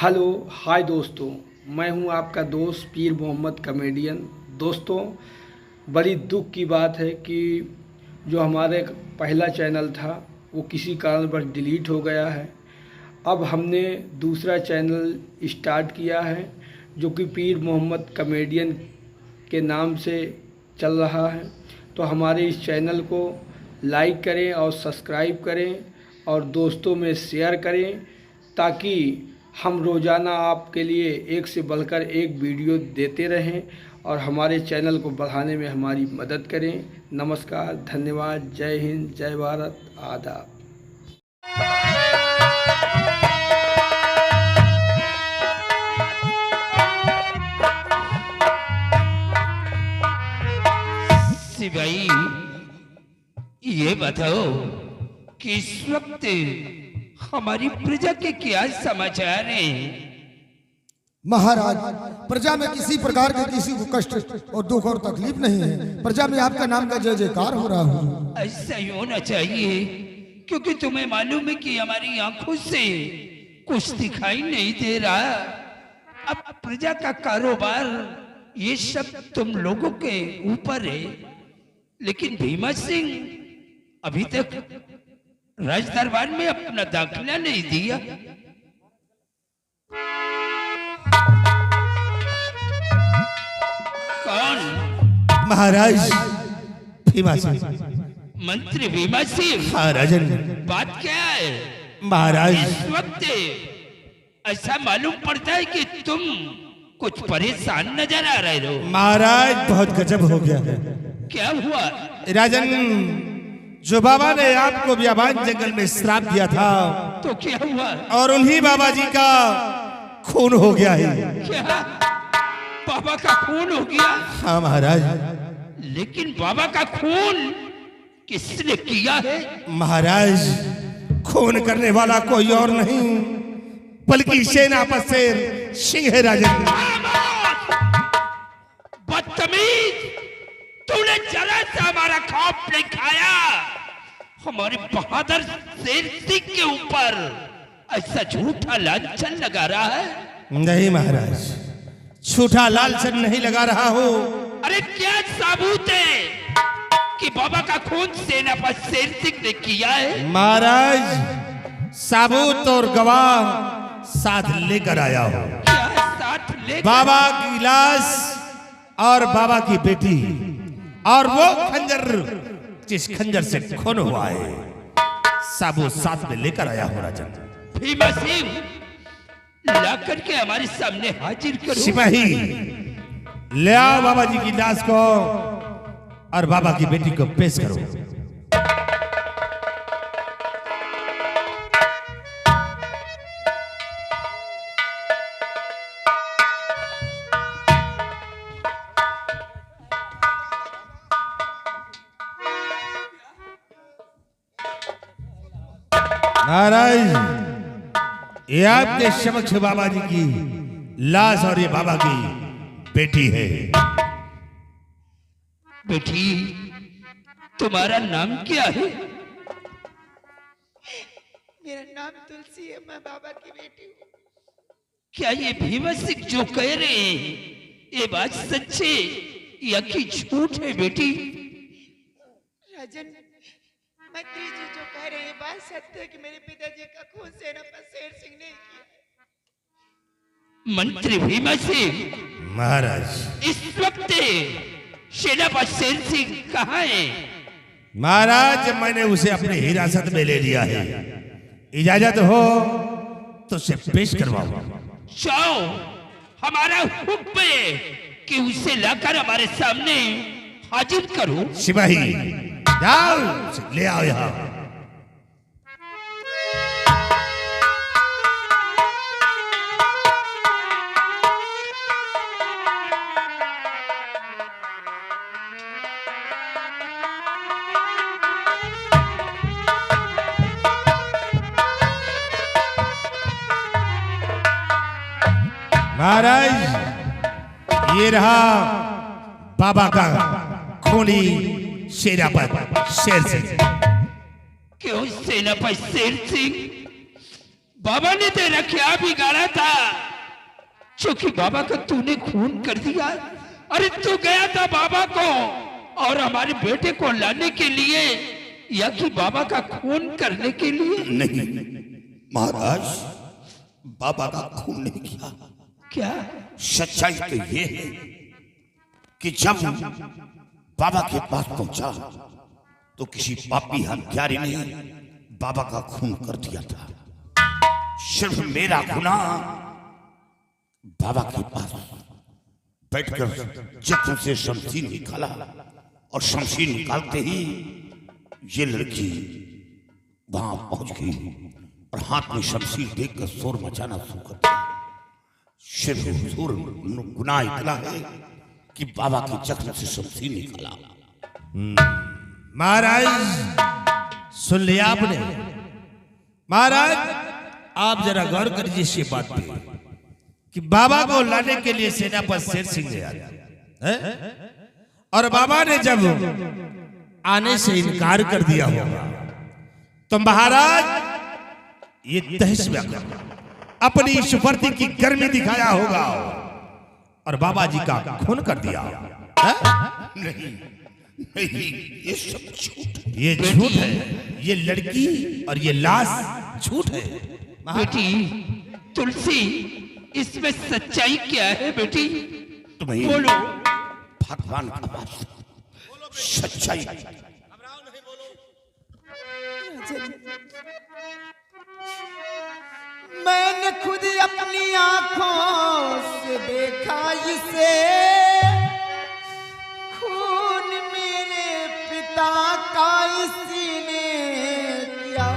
Hello hi दोस्तों, मैं हूं आपका दोस्त पीर मोहम्मद कॉमेडियन। दोस्तों, बड़ी दुख की बात है कि जो हमारे पहला चैनल था वो किसी कारणवश डिलीट हो गया है। अब हमने दूसरा चैनल स्टार्ट किया है जो कि पीर मोहम्मद कॉमेडियन के नाम से चल रहा है। तो हमारे इस चैनल को लाइक करें और सब्सक्राइब करें और दोस्तों में शेयर करें ताकि हम रोज़ाना आपके लिए एक से बढ़कर एक वीडियो देते रहें और हमारे चैनल को बढ़ाने में हमारी मदद करें। नमस्कार, धन्यवाद, जय हिंद, जय भारत, आदाब। भाई ये बताओ कि इस वक्त हमारी प्रजा के क्या समाचार हैं? महाराज, प्रजा में किसी प्रकार के किसी को कष्ट और दुख और तकलीफ नहीं है। प्रजा में आपका नाम का जय जयकार हो रहा है। ऐसा ही होना चाहिए क्योंकि तुम्हें मालूम है कि हमारी आंखों से कुछ दिखाई नहीं दे रहा। अब प्रजा का कारोबार ये सब तुम लोगों के ऊपर है, लेकिन भीमा सिंह अभी तक राज दरबार में अपना दाखिला नहीं दिया। कौन? महाराज भीमा सिंह। मंत्री भीमा सिंह? हाँ राजन। बात क्या है महाराज? इस वक्त ऐसा मालूम पड़ता है कि तुम कुछ परेशान नजर आ रहे हो। महाराज बहुत गजब हो गया है। क्या हुआ राजन? जो बाबा ने आपको बियाबान जंगल में श्राप दिया था तो क्या हुआ? और उन्हीं बाबा जी का खून हो गया है। क्या बाबा का खून हो गया? हाँ महाराज। लेकिन बाबा का खून किसने किया है? महाराज, खून करने वाला कोई और नहीं बल्कि सेनापति शेर सिंह है। राजन बदतमीज, तूने जरा सा हमारा खौफ नहीं खाया। हमारे बहादुर शेर सिंह के ऊपर ऐसा झूठा लांछन लगा रहा है। नहीं महाराज, झूठा लालचन नहीं लगा रहा हूँ। अरे क्या सबूत है कि बाबा का खून सेनापति शेर सिंह ने किया है? महाराज, सबूत और गवाह साथ लेकर आया हूँ। क्या साथ ले? बाबा की लाश और बाबा की बेटी और वो खंजर जिस खंजर से खून हुआ है, सबूत साथ में लेकर आया हूँ। राजन भीमा सिंह, ला करके हमारे सामने हाजिर करो। सिपाही, ले आओ बाबा जी की लाश को और बाबा की बेटी को पेश करो। महाराज, ये आपके समक्ष बाबा जी की लाश और ये बाबा की बेटी है। बेटी, तुम्हारा नाम क्या है? मेरा नाम तुलसी है, मैं बाबा की बेटी हूँ। क्या ये भीमा सिंह जो कह रहे हैं ये बात सच्चे या कि झूठ है? बेटी राजन, मंत्री जी जो कह रहे हैं बात सत्य है कि मेरे पिताजी का खून सेनापति शेर सिंह ने किया। मंत्री भीमा सिंह, महाराज इस वक्त सेनापति शेर सिंह कहाँ है? महाराज, मैंने उसे अपनी हिरासत में ले लिया है। इजाजत हो तो उसे पेश करवाओ। जाओ, हमारा हुक्म है कि उसे लाकर हमारे सामने हाजिर करो। सिपाही, जाओ ले आओ यहाँ। महाराज, ये रहा बाबा का खूनी सेनापति शेर सिंह। क्यों सेनापति शेर सिंह? बाबा ने तेरा क्या बिगाड़ा था? क्योंकि बाबा का तूने खून कर दिया। अरे तू गया था बाबा को और हमारे बेटे को लाने के लिए या कि बाबा का खून करने के लिए? नहीं महाराज, बाबा का खून नहीं किया। क्या? सच्चाई तो ये है कि जब बाबा के पास पहुंचा तो किसी पापी हत्यारे ने बाबा का खून कर दिया था। सिर्फ मेरा गुनाह बाबा के पास बैठकर जख्म से शमशीर निकाला और शमशीर निकालते ही ये लड़की वहां पहुंच गई और हाथ में शमशीर देखकर शोर मचाना शुरू कर दिया। सिर्फ हुजूर गुनाह इतना है कि बाबा के जख्म से शमशीर निकाला। महाराज सुन लिया आपने? महाराज आप जरा गौर करिए इस बात पे कि बाबा को लाने के लिए सेनापति शेर सिंह गया और बाबा ने जब आने से इनकार कर दिया होगा तो महाराज ये तहस में अपनी सुपर्दी की गर्मी दिखाया होगा और बाबा जी का खून कर दिया। नहीं नहीं, ये सब झूठ, ये झूठ है। ये लड़की और ये लाश झूठ है। बेटी तुलसी, इसमें सच्चाई क्या है बेटी? तुम्हें बोलो। भगवान का वास्ता सच्चाई। मैंने खुद अपनी आंखों से देखा इसे, खून मेरे पिता का इसी ने किया।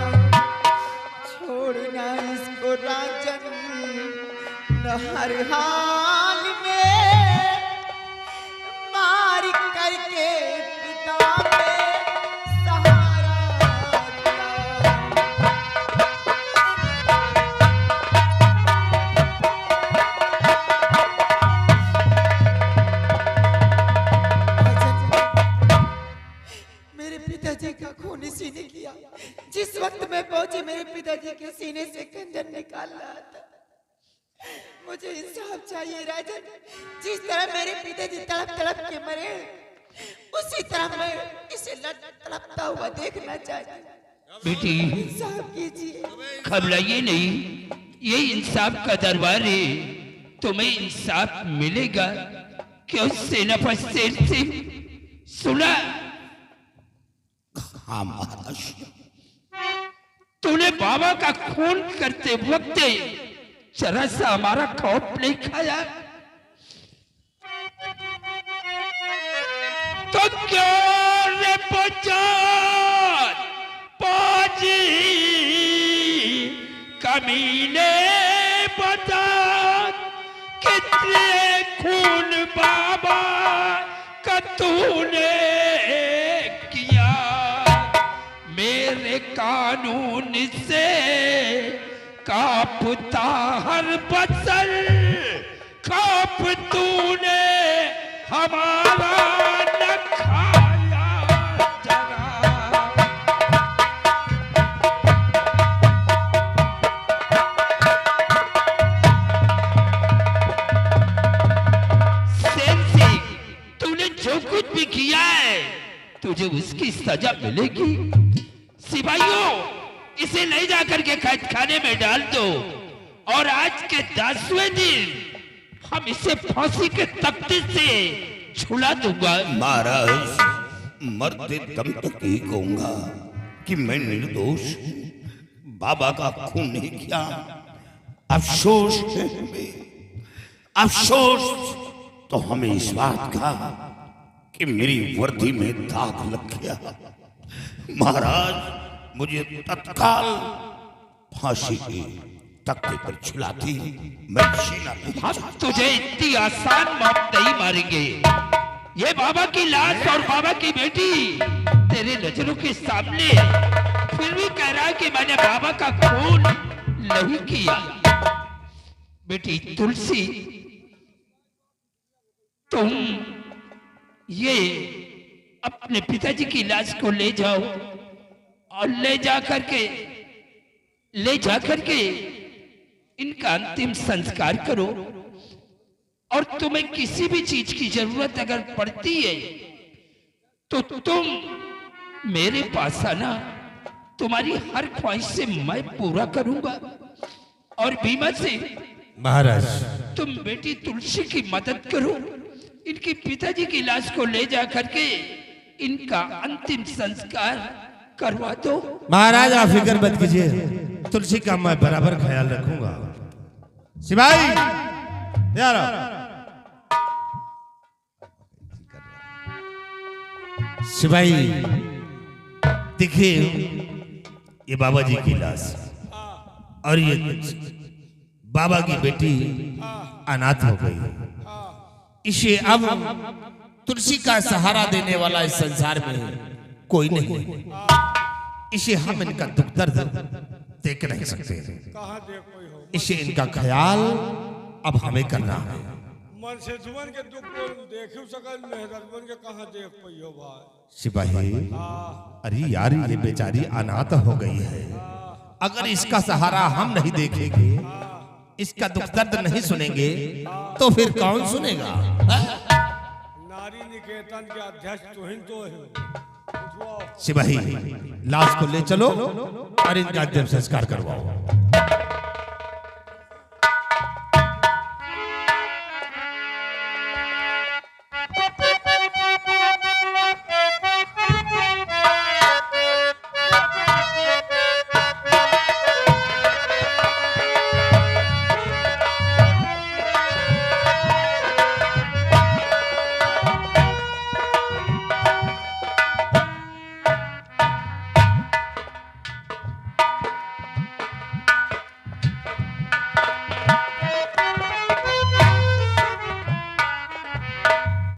छोड़ना इसको राजन न हर हाल में, मार करके पिता में सहारा इसी ने किया। जिस वक्त मैं पहुंची मेरे पिताजी के सीने से खंजर निकाल रहा था। मुझे इंसाफ चाहिए राजन। जिस तरह मेरे पिताजी तड़प तड़प के मरे, उसी तरह मैं इसे तड़पता हुआ देखना चाहती। बेटी इंसाफ कीजिए। घबराइए नहीं, ये इंसाफ का दरबार है, तुम्हें इंसाफ मिलेगा। क्यों सेनापति शेर सिंह? सुना? हाँ महाराज। तूने बाबा का खून करते वक्त जरा सा हमारा खौफ नहीं खाया? तो क्यों रे पचान पाजी कमीने बता, कितने खून बाबा का तूने किया। मेरे कानून से कांपता हर बसल, कांप तूने हमारा न खाया जरा। शेर सिंह, तूने जो कुछ भी किया है तुझे उसकी सजा मिलेगी। सिपाहियों, इसे ले जाकर के कैद खाने में डाल दो और आज के 10वें दिन हम इसे फांसी के तख्ते से छुड़ा दूंगा। महाराज, मरते दम तक ही कहूंगा कि मैं निर्दोष हूं, बाबा का खून नहीं किया। अफसोस है हमें, अफसोस तो हमें इस बात का कि मेरी वर्दी में दाग लग गया। महाराज, मुझे तत्काल फांसी के तख्ते पर छुलाती मैं सीना पे। हम तुझे इतनी आसान मौत नहीं मारेंगे। ये बाबा की लाश और बाबा की बेटी तेरे नजरों के सामने, फिर भी कह रहा है कि मैंने बाबा का खून नहीं किया। बेटी तुलसी, तुम ये अपने पिताजी की लाश को ले जाओ और ले जा करके इनका अंतिम संस्कार करो। और तुम्हें किसी भी चीज की जरूरत अगर पड़ती है तो तुम मेरे पास आना, तुम्हारी हर ख्वाहिश से मैं पूरा करूंगा। और भीमा से महाराज तुम बेटी तुलसी की मदद करो, इनकी पिताजी की लाश को ले जा करके इनका अंतिम संस्कार करवा दो। महाराज आप फिक्र मत कीजिए, तुलसी का मैं बराबर ख्याल रखूंगा। सिपाही यार सिपाही देखिए, ये बाबा जी की लाश और ये बाबा की बेटी अनाथ हो गई। इसे अब तुलसी का सहारा देने वाला इस संसार में कोई नहीं। इसे हम इनका दुख दर्द देख नहीं सकते। इसे इनका ख्याल अब हमें करना है। मन से जुबन के दुख को देखियो सकल मेहरबन के कहां देख पइयो भाई। सिपाही अरे यार ये बेचारी अनाथ हो गई है, अगर इसका सहारा हम नहीं देखेंगे, इसका दुख दर्द नहीं सुनेंगे तो फिर कौन सुनेगा? नारी निकेतन के अध्यक्ष तुहिन तो है। सिपाही लाश को ले चलो और इनका अंतिम संस्कार करवाओ।